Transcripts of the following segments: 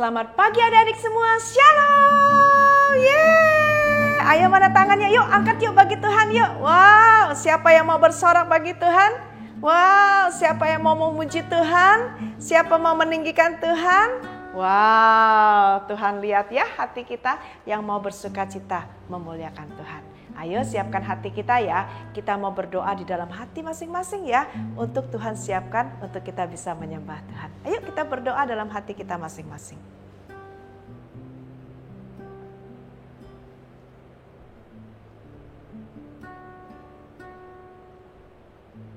Selamat pagi adik-adik semua, Shalom. Yeay. Ayo mana tangannya, yuk angkat yuk bagi Tuhan yuk. Wow, siapa yang mau bersorak bagi Tuhan? Wow, siapa yang mau memuji Tuhan? Siapa mau meninggikan Tuhan? Wow, Tuhan lihat ya hati kita yang mau bersuka cita memuliakan Tuhan. Ayo siapkan hati kita ya, kita mau berdoa di dalam hati masing-masing ya. Untuk Tuhan siapkan, untuk kita bisa menyembah Tuhan. Ayo kita berdoa dalam hati kita masing-masing.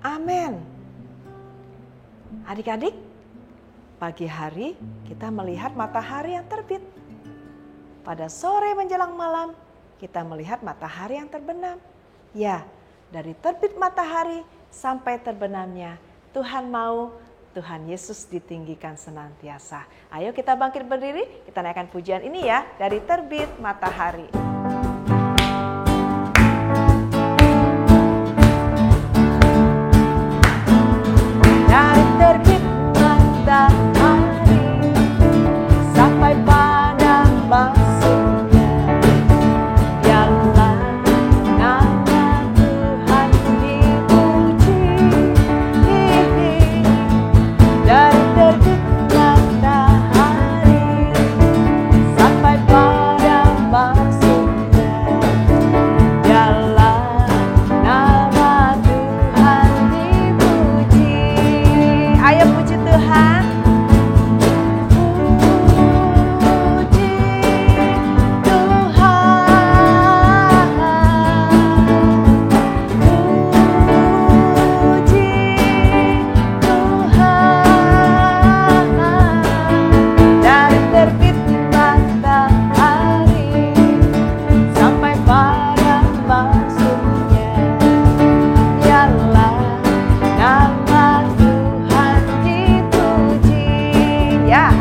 Amin. Adik-adik, pagi hari kita melihat matahari yang terbit. Pada sore menjelang malam, kita melihat matahari yang terbenam. Ya, dari terbit matahari sampai terbenamnya, Tuhan mau Tuhan Yesus ditinggikan senantiasa. Ayo kita bangkit berdiri, kita naikkan pujian ini ya, dari terbit matahari. Dari terbit matahari sampai padam masuknya.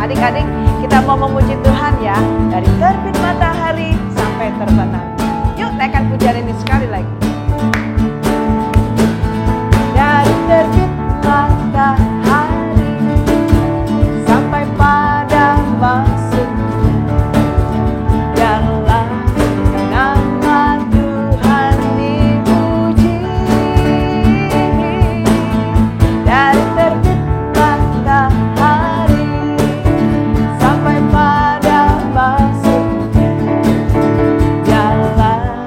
Adik-adik, kita mau memuji Tuhan ya, dari terbit matahari sampai terbenam. Yuk naikkan pujian ini sekali lagi. Dari terbit matahari sampai pada masuknya, biarlah nama Tuhan dipuji. Dari terbit matahari sampai pada masuknya, biarlah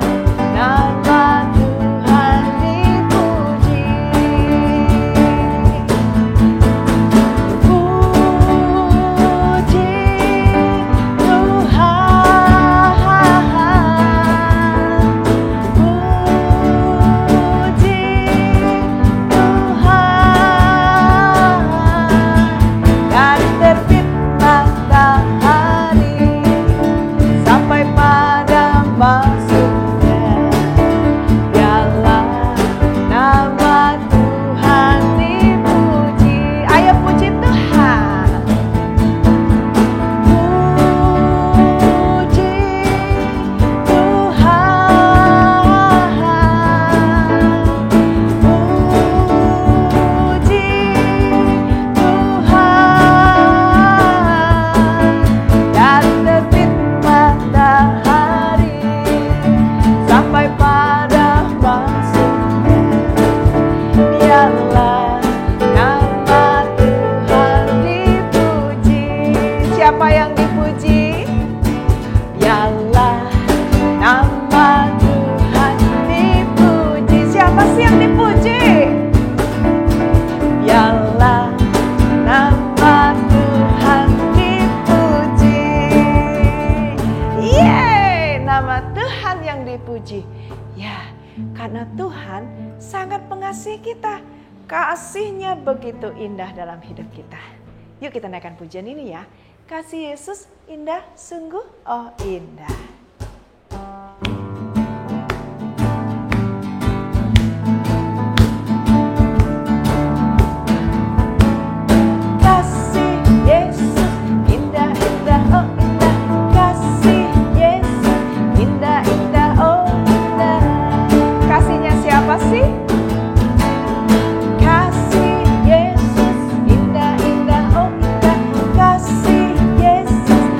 nama Tuhan dipuji. Puji ya, karena Tuhan sangat mengasihi kita. Kasih-Nya begitu indah dalam hidup kita. Yuk kita naikkan pujian ini ya. Kasih Yesus indah, sungguh oh indah. Kasih Yesus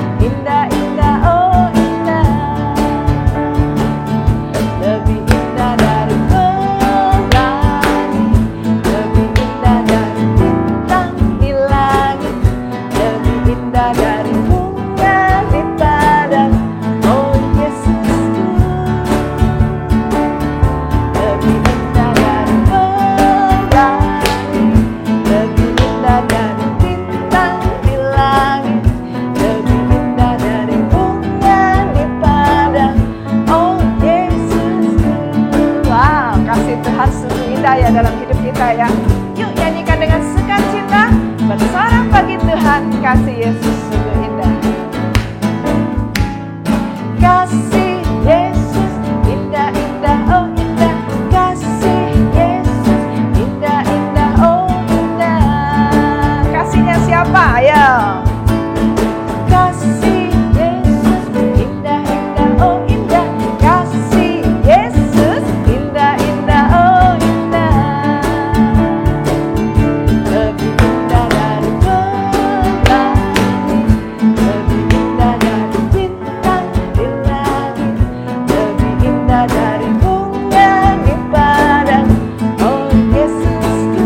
Tuhan, kasih Yesus sungguh indah. Kasih Yesus indah-indah, oh indah. Kasih Yesus indah-indah, oh indah. Kasihnya siapa? Ayo. Kasih Yesus indah-indah, oh indah. Kasih Yesus indah-indah, oh indah. Lebih indah dari pelangi, lebih indah dari bintang di langit, lebih indah dari bunga di padang. Oh Yesusku,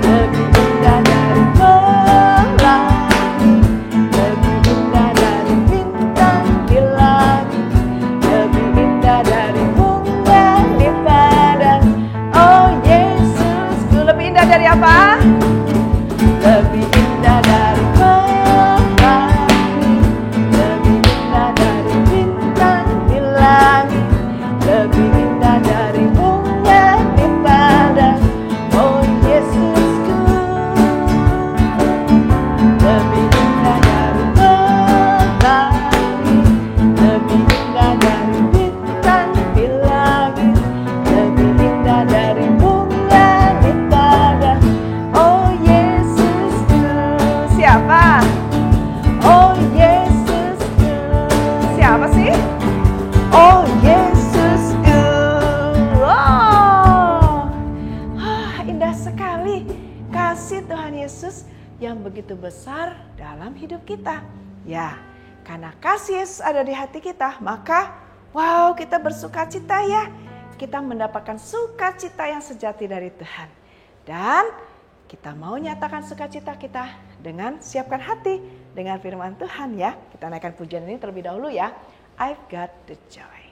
lebih indah dari pelangi, lebih indah dari bintang di langit, lebih indah dari bunga di padang. Oh Yesusku, lebih indah dari apa? Lebih indah dari pelangi, lebih indah dari bintang di langit, lebih indah dari bunga di padang. Oh Yesusku, lebih indah dari pelangi, lebih indah dari bintang di langit, lebih indah dari bunga di padang. Oh Yesusku, siapa? Oh Yesusku, siapa sih? Oh Yesusku. Wow, indah sekali kasih Tuhan Yesus yang begitu besar dalam hidup kita. Ya, karena kasih Yesus ada di hati kita, maka wow, kita bersukacita ya. Kita mendapatkan sukacita yang sejati dari Tuhan. Dan kita mau nyatakan sukacita kita dengan siapkan hati dengan firman Tuhan ya. Kita naikkan pujian ini terlebih dahulu ya. I've got the joy.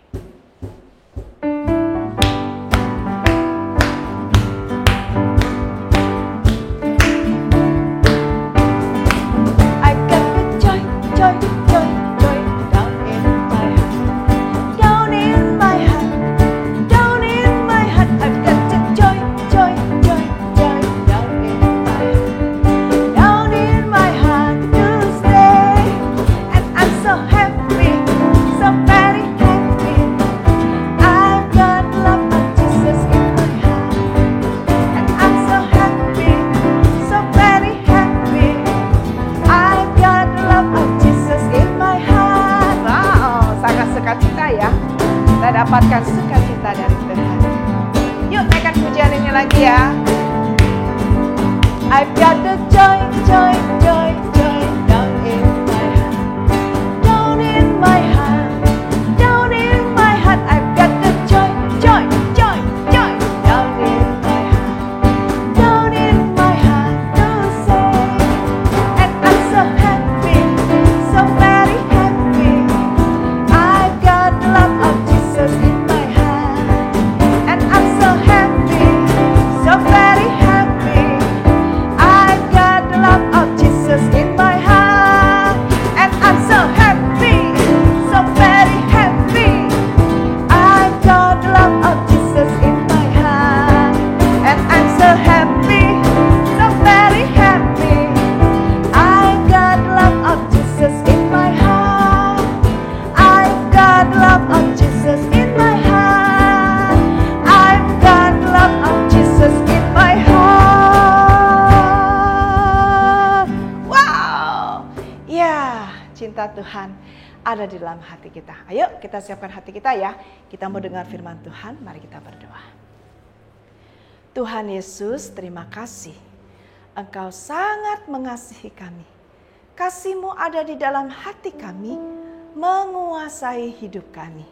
I've got the joy, joy, joy, joy down in my heart, down in my heart, down in my heart. I've got the joy, joy, joy, joy down in my heart to stay. And I'm so happy, so very happy. I've got love of Jesus in my heart. And I'm so happy, so very happy. I've got love of Jesus in my heart. Wow, sangat sukacita ya. Kita dapatkan sukacita dari Tuhan. Yuk naikkan pujian ini lagi ya. I've got the joy, joy, joy, joy down in my heart, down in my heart, down in my heart. I've got the joy, joy, joy, joy down in my heart to say. And I'm so happy, so very happy. I've got the love of Jesus in my heart. And I'm so happy, so very happy. I've got the love of Jesus in my heart. And I'm so happy, so very happy. I've got the love of Jesus in my heart. And I'm so happy, so very happy. I've got the love of Jesus in my heart. I've got the love of Jesus in my heart. I've got the love of Jesus in my heart. Wow, ya cinta Tuhan ada di dalam hati kita. Ayo kita siapkan hati kita ya. Kita mau dengar firman Tuhan, mari kita berdoa. Tuhan Yesus, terima kasih. Engkau sangat mengasihi kami. Kasih-Mu ada di dalam hati kami, menguasai hidup kami.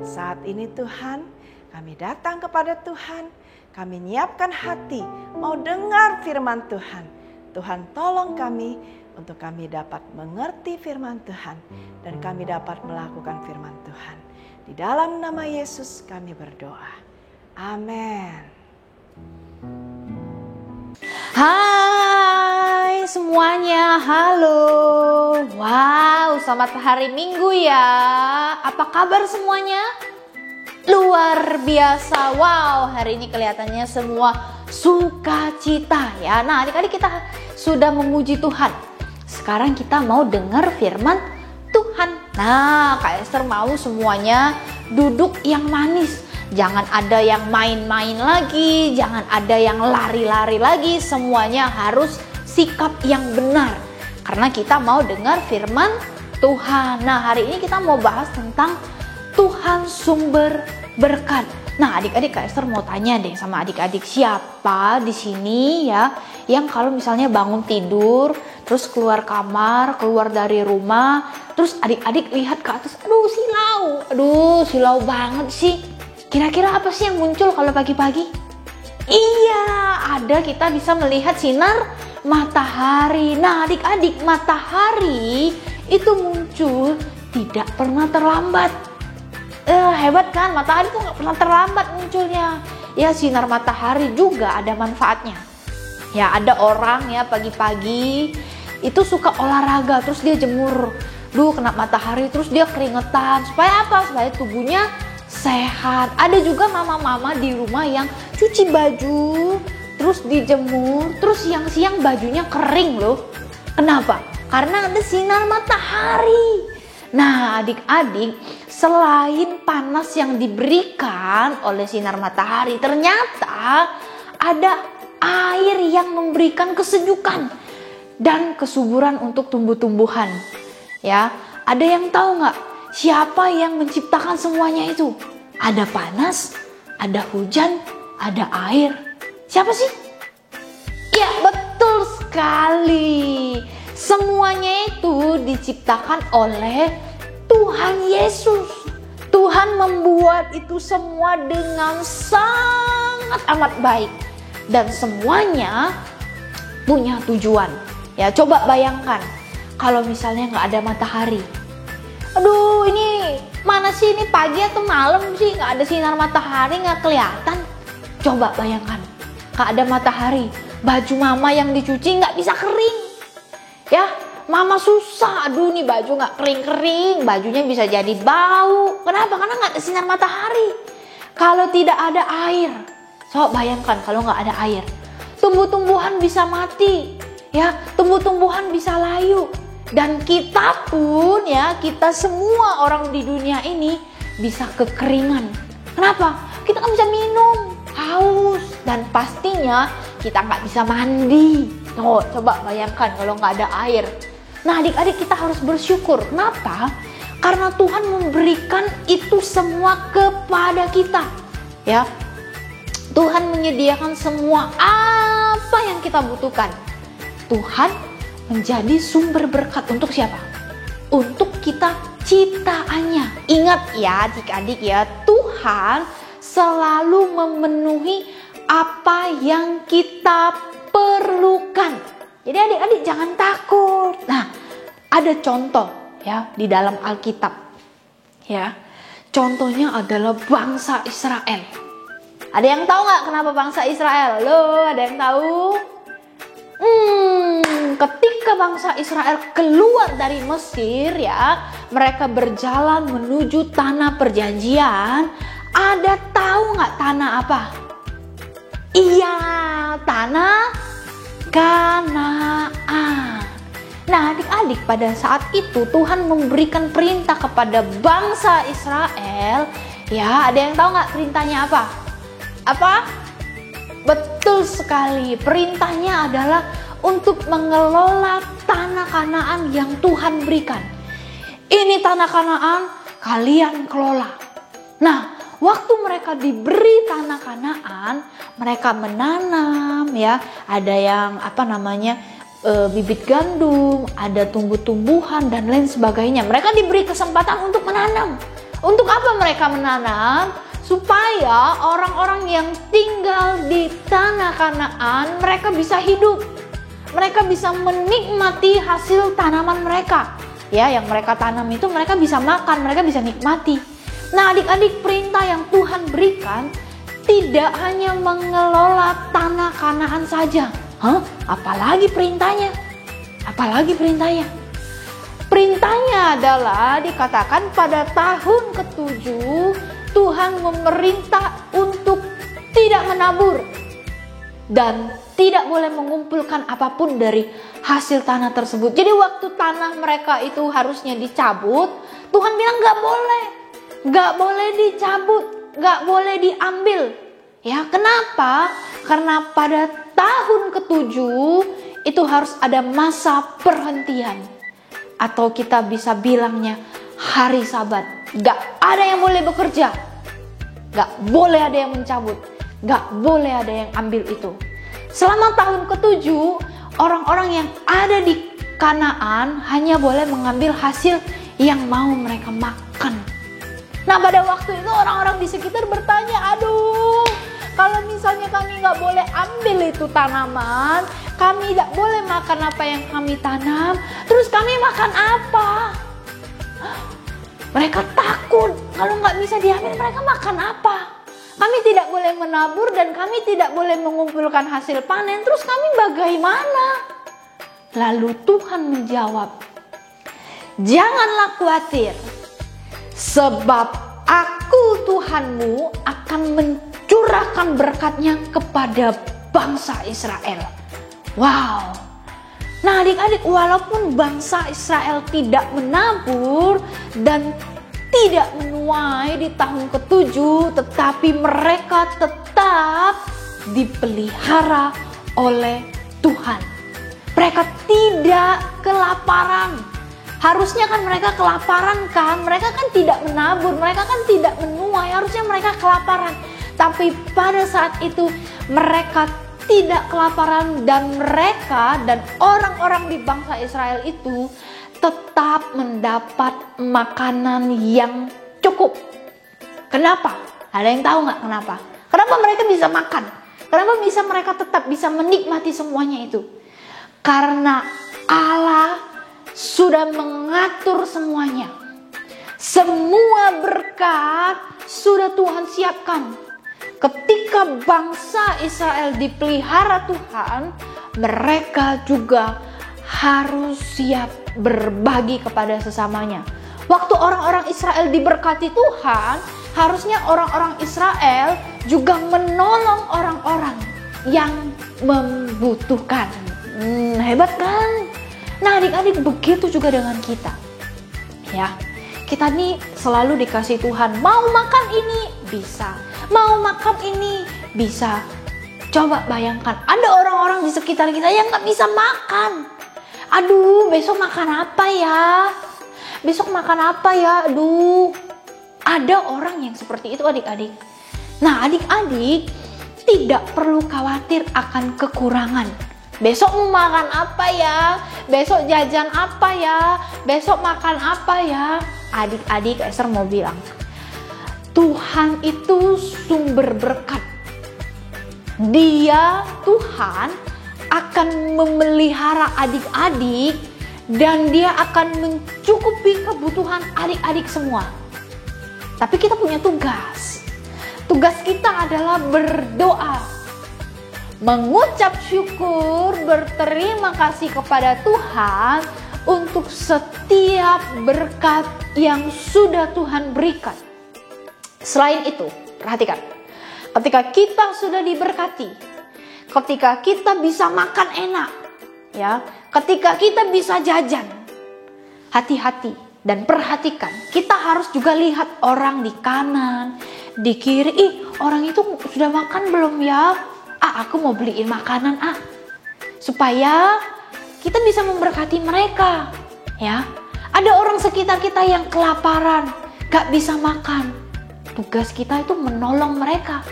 Saat ini Tuhan, kami datang kepada Tuhan, kami nyiapkan hati, mau dengar firman Tuhan. Tuhan tolong kami untuk kami dapat mengerti firman Tuhan dan kami dapat melakukan firman Tuhan. Di dalam nama Yesus kami berdoa. Amin. Hai semuanya, halo. Wow, selamat hari Minggu ya. Apa kabar semuanya? Luar biasa. Wow, hari ini kelihatannya semua sukacita ya. Nah, adik-adik kita sudah memuji Tuhan. Sekarang kita mau dengar firman Tuhan. Nah, Kak Esther mau semuanya duduk yang manis. Jangan ada yang main-main lagi, jangan ada yang lari-lari lagi. Semuanya harus sikap yang benar. Karena kita mau dengar firman Tuhan. Nah, hari ini kita mau bahas tentang Tuhan sumber berkat. Nah, adik-adik, Kak Esther mau tanya deh sama adik-adik, siapa di sini ya yang kalau misalnya bangun tidur, terus keluar kamar, keluar dari rumah, terus adik-adik lihat ke atas, aduh silau banget sih. Kira-kira apa sih yang muncul kalau pagi-pagi? Iya, ada, kita bisa melihat sinar matahari. Nah, adik-adik, matahari itu muncul tidak pernah terlambat. Hebat kan, matahari itu nggak pernah terlambat munculnya. Ya, sinar matahari juga ada manfaatnya. Ya, ada orang ya pagi-pagi itu suka olahraga, terus dia jemur, kena matahari, terus dia keringetan. Supaya apa? Supaya tubuhnya sehat. Ada juga mama-mama di rumah yang cuci baju, terus dijemur, terus siang-siang bajunya kering loh. Kenapa? Karena ada sinar matahari. Nah, adik-adik, selain panas yang diberikan oleh sinar matahari, ternyata ada air yang memberikan kesejukan dan kesuburan untuk tumbuh-tumbuhan. Ya, ada yang tahu nggak siapa yang menciptakan semuanya itu? Ada panas, ada hujan, ada air. Siapa sih? Ya, betul sekali. Semuanya itu diciptakan oleh Tuhan Yesus. Tuhan membuat itu semua dengan sangat amat baik. Dan semuanya punya tujuan. Ya, coba bayangkan kalau misalnya nggak ada matahari. Aduh, ini mana sih, ini pagi atau malam sih, nggak ada sinar matahari, nggak kelihatan. Coba bayangkan, nggak ada matahari, baju mama yang dicuci nggak bisa kering. Ya, mama susah, aduh nih baju nggak kering-kering, bajunya bisa jadi bau. Kenapa? Karena nggak ada sinar matahari. Kalau tidak ada air, coba bayangkan kalau nggak ada air, tumbuh-tumbuhan bisa mati, ya, tumbuh-tumbuhan bisa layu. Dan kita pun ya, kita semua orang di dunia ini bisa kekeringan. Kenapa? Kita kan bisa minum, haus, dan pastinya kita nggak bisa mandi. Oh, coba bayangkan kalau nggak ada air. Nah, adik-adik, kita harus bersyukur. Kenapa? Karena Tuhan memberikan itu semua kepada kita. Ya, Tuhan menyediakan semua apa yang kita butuhkan. Tuhan menjadi sumber berkat untuk siapa? Untuk kita ciptaannya. Ingat ya adik-adik ya, Tuhan selalu memenuhi apa yang kita perlukan. Jadi adik-adik jangan takut. Nah, ada contoh ya di dalam Alkitab. Ya, contohnya adalah bangsa Israel. Ada yang tahu nggak kenapa bangsa Israel? Loh, ada yang tahu? Ketika bangsa Israel keluar dari Mesir ya, mereka berjalan menuju tanah perjanjian. Ada tahu nggak tanah apa? Iya, tanah Kanaan. Nah, adik-adik, pada saat itu Tuhan memberikan perintah kepada bangsa Israel. Ya, ada yang tahu nggak perintahnya apa? Apa? Betul sekali, perintahnya adalah untuk mengelola tanah Kanaan yang Tuhan berikan. Ini tanah Kanaan, kalian kelola. Nah, waktu mereka diberi tanah Kanaan, mereka menanam ya, ada yang bibit gandum, ada tumbuh-tumbuhan dan lain sebagainya. Mereka diberi kesempatan untuk menanam. Untuk apa mereka menanam? Supaya orang-orang yang tinggal di tanah Kanaan mereka bisa hidup. Mereka bisa menikmati hasil tanaman mereka. Ya, yang mereka tanam itu mereka bisa makan, mereka bisa nikmati. Nah, adik-adik, perintah yang Tuhan berikan tidak hanya mengelola tanah Kanaan saja. Apalagi perintahnya? Apalagi perintahnya? Perintahnya adalah dikatakan pada tahun ke-7 Tuhan memerintah untuk tidak menabur. dan tidak boleh mengumpulkan apapun dari hasil tanah tersebut. Jadi waktu tanah mereka itu harusnya dicabut, Tuhan bilang gak boleh dicabut, gak boleh diambil. Ya, kenapa? Karena pada tahun ke-7 itu harus ada masa perhentian, atau kita bisa bilangnya hari Sabat. Gak ada yang boleh bekerja, gak boleh ada yang mencabut, gak boleh ada yang ambil itu. Selama tahun ke-7, orang-orang yang ada di Kanaan hanya boleh mengambil hasil yang mau mereka makan. Nah, pada waktu itu orang-orang di sekitar bertanya, aduh, kalau misalnya kami gak boleh ambil itu tanaman, kami tidak boleh makan apa yang kami tanam, terus kami makan apa? Mereka takut, kalau gak bisa diambil mereka makan apa? Kami tidak boleh menabur dan kami tidak boleh mengumpulkan hasil panen, terus kami bagaimana? Lalu Tuhan menjawab, janganlah khawatir, sebab Aku Tuhanmu akan mencurahkan berkatnya kepada bangsa Israel. Wow. Nah adik-adik, walaupun bangsa Israel tidak menabur dan tidak menuai di tahun ke-7, tetapi mereka tetap dipelihara oleh Tuhan. Mereka tidak kelaparan. Harusnya kan mereka kelaparan kan, mereka kan tidak menabur, mereka kan tidak menuai, harusnya mereka kelaparan. Tapi pada saat itu mereka tidak kelaparan dan mereka dan orang-orang di bangsa Israel itu tetap mendapat makanan yang cukup. Kenapa? Ada yang tahu nggak kenapa? Kenapa mereka bisa makan? Kenapa bisa mereka tetap bisa menikmati semuanya itu? Karena Allah sudah mengatur semuanya. Semua berkat sudah Tuhan siapkan. Ketika bangsa Israel dipelihara Tuhan, mereka juga harus siap berbagi kepada sesamanya. Waktu orang-orang Israel diberkati Tuhan, harusnya orang-orang Israel juga menolong orang-orang yang membutuhkan. Hebat kan? Nah adik-adik, begitu juga dengan kita. Ya, kita nih selalu dikasih Tuhan, mau makan ini bisa, mau makan ini bisa. Coba bayangkan, ada orang-orang di sekitar kita yang gak bisa makan. Aduh, besok makan apa ya? Besok makan apa ya? Aduh, ada orang yang seperti itu adik-adik. Nah adik-adik tidak perlu khawatir akan kekurangan. Besok mau makan apa ya? Besok jajan apa ya? Besok makan apa ya? Adik-adik, Esther mau bilang, Tuhan itu sumber berkat. Dia, Tuhan, akan memelihara adik-adik dan dia akan mencukupi kebutuhan adik-adik semua. Tapi kita punya tugas. Tugas kita adalah berdoa, mengucap syukur, berterima kasih kepada Tuhan untuk setiap berkat yang sudah Tuhan berikan. Selain itu, perhatikan, ketika kita sudah diberkati, ketika kita bisa makan enak, ya, ketika kita bisa jajan, hati-hati dan perhatikan. Kita harus juga lihat orang di kanan, di kiri. Orang itu sudah makan belum ya? Aku mau beliin makanan supaya kita bisa memberkati mereka, ya. Ada orang sekitar kita yang kelaparan, gak bisa makan. Tugas kita itu menolong mereka,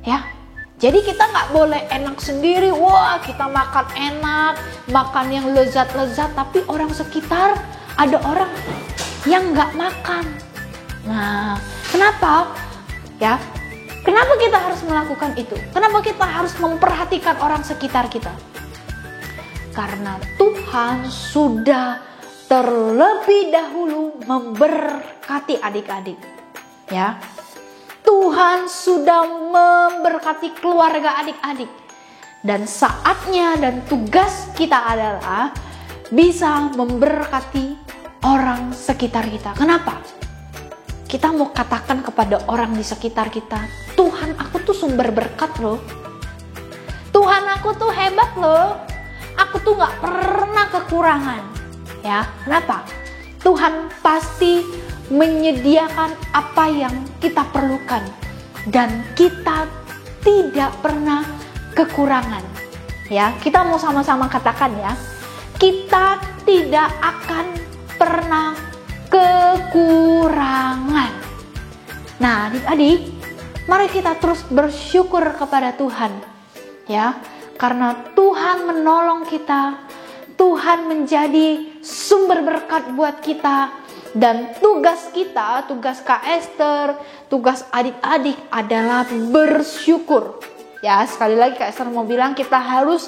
ya. Jadi kita gak boleh enak sendiri. Wah, kita makan enak, makan yang lezat-lezat, tapi orang sekitar ada orang yang gak makan. Nah, kenapa? Ya, kenapa kita harus melakukan itu? Kenapa kita harus memperhatikan orang sekitar kita? Karena Tuhan sudah terlebih dahulu memberkati adik-adik. Ya, Tuhan sudah memberkati keluarga adik-adik. Dan saatnya dan tugas kita adalah bisa memberkati orang sekitar kita. Kenapa? Kita mau katakan kepada orang di sekitar kita, Tuhan, aku tuh sumber berkat loh. Tuhan aku tuh hebat loh. Aku tuh gak pernah kekurangan. Ya, kenapa? Tuhan pasti menyediakan apa yang kita perlukan. Dan kita tidak pernah kekurangan. Ya, kita mau sama-sama katakan ya. Kita tidak akan pernah kekurangan. Nah, adik-adik, mari kita terus bersyukur kepada Tuhan. Ya, karena Tuhan menolong kita, Tuhan menjadi sumber berkat buat kita, dan tugas kita, tugas Kak Esther, tugas adik-adik adalah bersyukur. Ya, sekali lagi Kak Esther mau bilang kita harus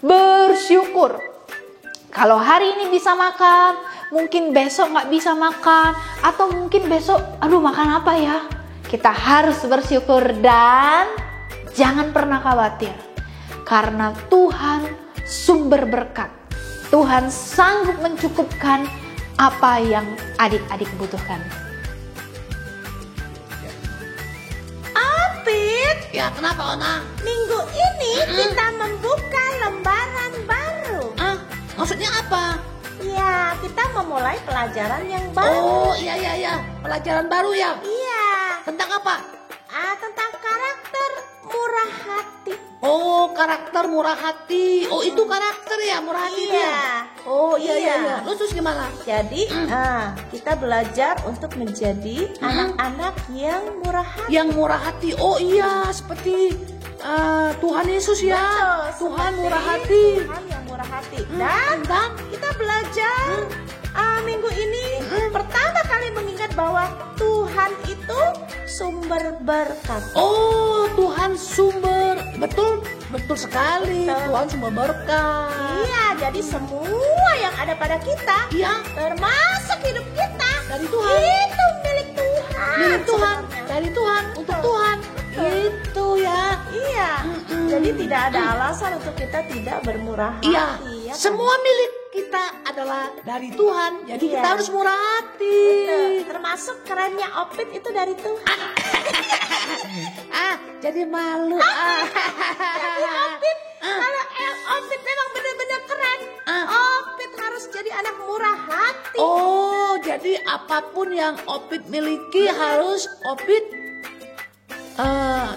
bersyukur. Kalau hari ini bisa makan, mungkin besok nggak bisa makan, atau mungkin besok, aduh makan apa ya? Kita harus bersyukur dan jangan pernah khawatir. Karena Tuhan sumber berkat. Tuhan sanggup mencukupkan apa yang adik-adik butuhkan. Opit, Ya, kenapa Ona? minggu ini kita membuka lembaran baru. Maksudnya apa? Ya, kita memulai pelajaran yang baru. Oh, iya. Pelajaran baru ya? Iya, Tentang apa? tentang karakter murah hati. Oh, karakter murah hati. Oh, itu karakter ya, murah hati Iya. dia. Oh, iya. Iya. Lu terus gimana? Jadi, kita belajar untuk menjadi anak-anak yang murah hati. Yang murah hati. Oh iya, seperti Tuhan Yesus ya. Betul, Tuhan seperti murah hati. Tuhan yang murah hati. Dan Kita belajar minggu ini pertama kali mengingat bahwa Tuhan itu sumber berkat. oh, Tuhan sumber. Betul sekali. Betul. Tuhan sumber berkat. Iya, jadi semua yang ada pada kita, Iya, termasuk hidup kita, dari Tuhan. itu milik Tuhan. Milik Tuhan, sebenarnya. dari Tuhan, untuk Tuhan. Itu ya. Iya, jadi tidak ada alasan untuk kita tidak bermurah hati. Iya, Ya kan? semua milik kita adalah dari Tuhan. Jadi Iya. kita harus murah hati. Betul. Termasuk kerennya Opit itu dari Tuhan. Jadi malu. Jadi Opit, kalau Opit memang benar-benar keren, Opit harus jadi anak murah hati. Oh, jadi apapun yang Opit miliki harus Opit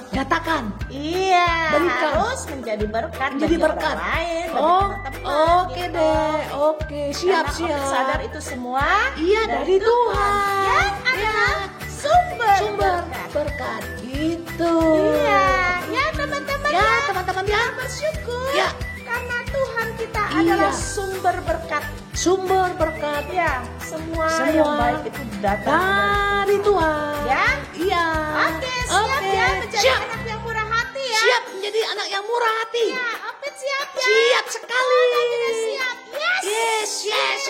nyatakan. Iya, Berikan. harus menjadi berkat Menjadi bagi berkat. orang lain, bagi Oh, teman-teman, oke gitu. deh. Oke, Karena Opit siap. sadar itu semua Iya, dari Tuhan. yang adalah sumber berkat. berkat. Gitu. Iya, ya teman-teman Ya, ya, teman-teman ya. bersyukur Ya. karena Tuhan kita Iya. adalah sumber berkat. Sumber berkat Ya, semua Semua yang baik itu datang dari Tuhan. Ya? Iya. Oke, siap ya menjadi Siap. anak yang murah hati ya. Siap menjadi anak yang murah hati. Ya, Opit siap ya. Siap sekali. Kita siap. Yes. Yes.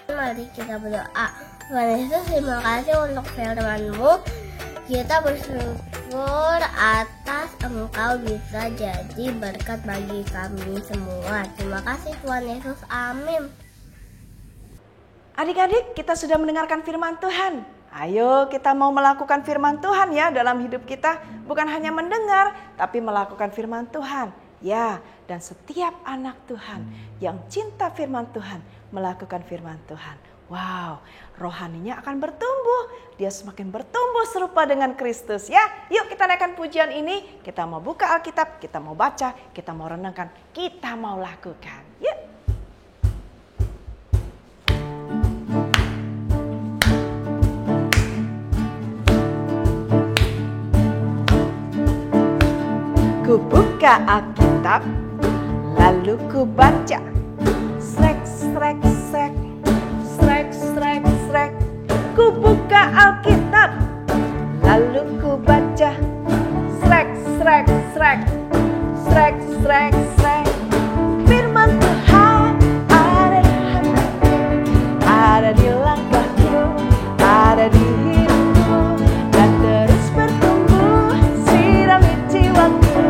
Mari kita berdoa. Tuhan Yesus, terima kasih untuk firman-Mu. Kita bersyukur atas Engkau bisa jadi berkat bagi kami semua. Terima kasih Tuhan Yesus. Amin. Adik-adik, kita sudah mendengarkan firman Tuhan. Ayo kita mau melakukan firman Tuhan ya dalam hidup kita. Bukan hanya mendengar, tapi melakukan firman Tuhan. Ya, dan setiap anak Tuhan yang cinta firman Tuhan, melakukan firman Tuhan. Wow, rohaninya akan bertumbuh. Dia semakin bertumbuh serupa dengan Kristus ya. Yuk kita naikkan pujian ini. Kita mau buka Alkitab, kita mau baca, kita mau renungkan, kita mau lakukan. Yuk. Ku buka Alkitab, lalu ku baca. Srek, srek, srek, srek, srek, srek. Ku buka Alkitab, lalu ku baca. Srek, srek, srek, srek, srek, srek. Firman Tuhan ada di hatiku, ada di langkahku, ada di hidupku, dan terus bertumbuh, sirami jiwaku.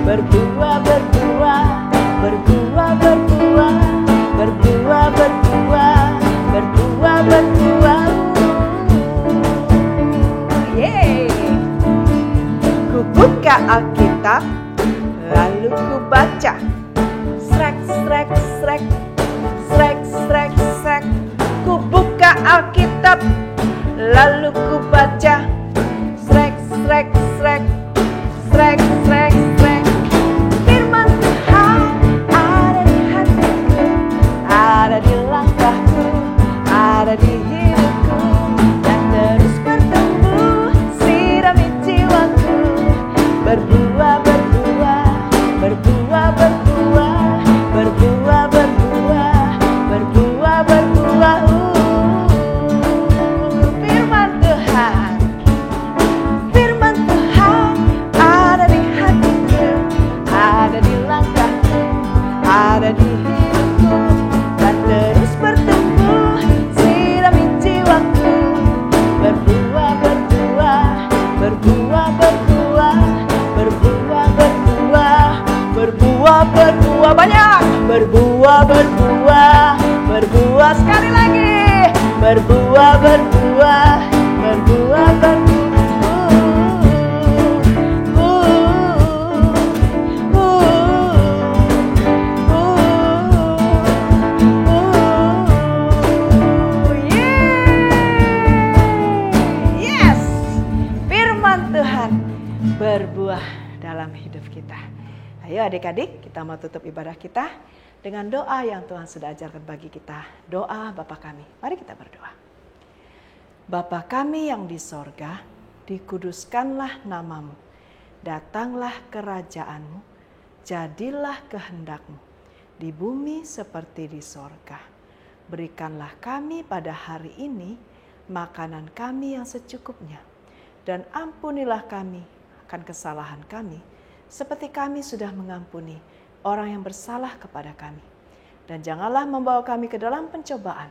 Berbuah, berbuah, berbuah, berbuah, berbuah, berbuah, berbuah, berbuah. Yeay. Ku buka Alkitab, Alkitab, lalu ku baca. Srek, srek, srek, srek, srek, srek. Ku buka Alkitab, lalu ku baca. Srek, srek, srek, srek, srek, srek. Firman Tuhan ada di hatiku, ada di langkahku, ada di hidupku, dan terus bertumbuh, sirami jiwaku. Berbuah, berbuah, berbuah, berbuah, berbuah, berbuah, berbuah, berbuah. Firman Tuhan, firman Tuhan ada di hatiku, ada di langkahku, ada di hidupku, dan terus bertumbuh, sirami jiwaku. Berbuah, berbuah, berbuah, berbuah, berbuah, berbuah, berbuah, berbuah banyak. Berbuah, berbuah, berbuah sekali lagi. Berbuah, berbuah, berbuah, berbuah. Yes, firman Tuhan berbuah dalam hidup kita. Ayo adik-adik, kita mau tutup ibadah kita dengan doa yang Tuhan sudah ajarkan bagi kita. Doa Bapa kami. Mari kita berdoa. Bapa kami yang di sorga, dikuduskanlah namamu. Datanglah kerajaanmu, jadilah kehendakmu di bumi seperti di sorga. Berikanlah kami pada hari ini makanan kami yang secukupnya. Dan ampunilah kami akan kesalahan kami, seperti kami sudah mengampuni orang yang bersalah kepada kami. Dan janganlah membawa kami ke dalam pencobaan,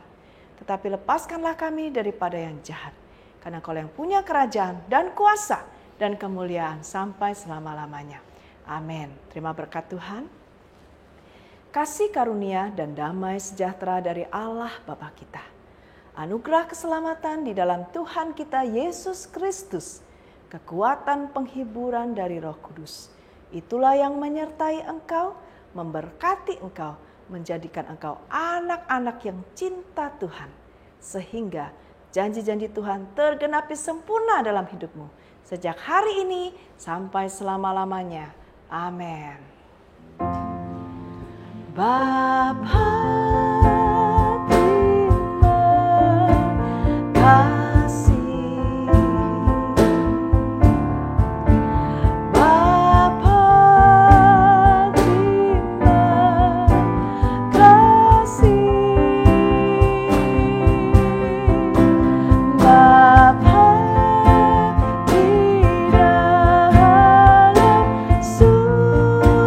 tetapi lepaskanlah kami daripada yang jahat. Karena Kau yang punya kerajaan dan kuasa dan kemuliaan sampai selama-lamanya. Amin. Terima berkat Tuhan. Kasih karunia dan damai sejahtera dari Allah Bapa kita. Anugerah keselamatan di dalam Tuhan kita Yesus Kristus. Kekuatan penghiburan dari Roh Kudus. Itulah yang menyertai engkau, memberkati engkau, menjadikan engkau anak-anak yang cinta Tuhan. Sehingga janji-janji Tuhan tergenapi sempurna dalam hidupmu. Sejak hari ini sampai selama-lamanya. Amin. Bapa, terima kasih. Bapa, terima kasih. Bapa di dalam surga,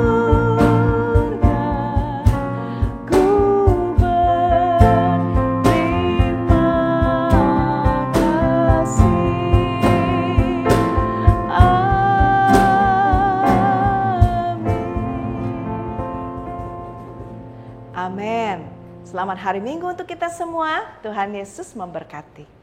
ku berterima kasih. Amin. Amin. Selamat hari Minggu untuk kita semua. Tuhan Yesus memberkati.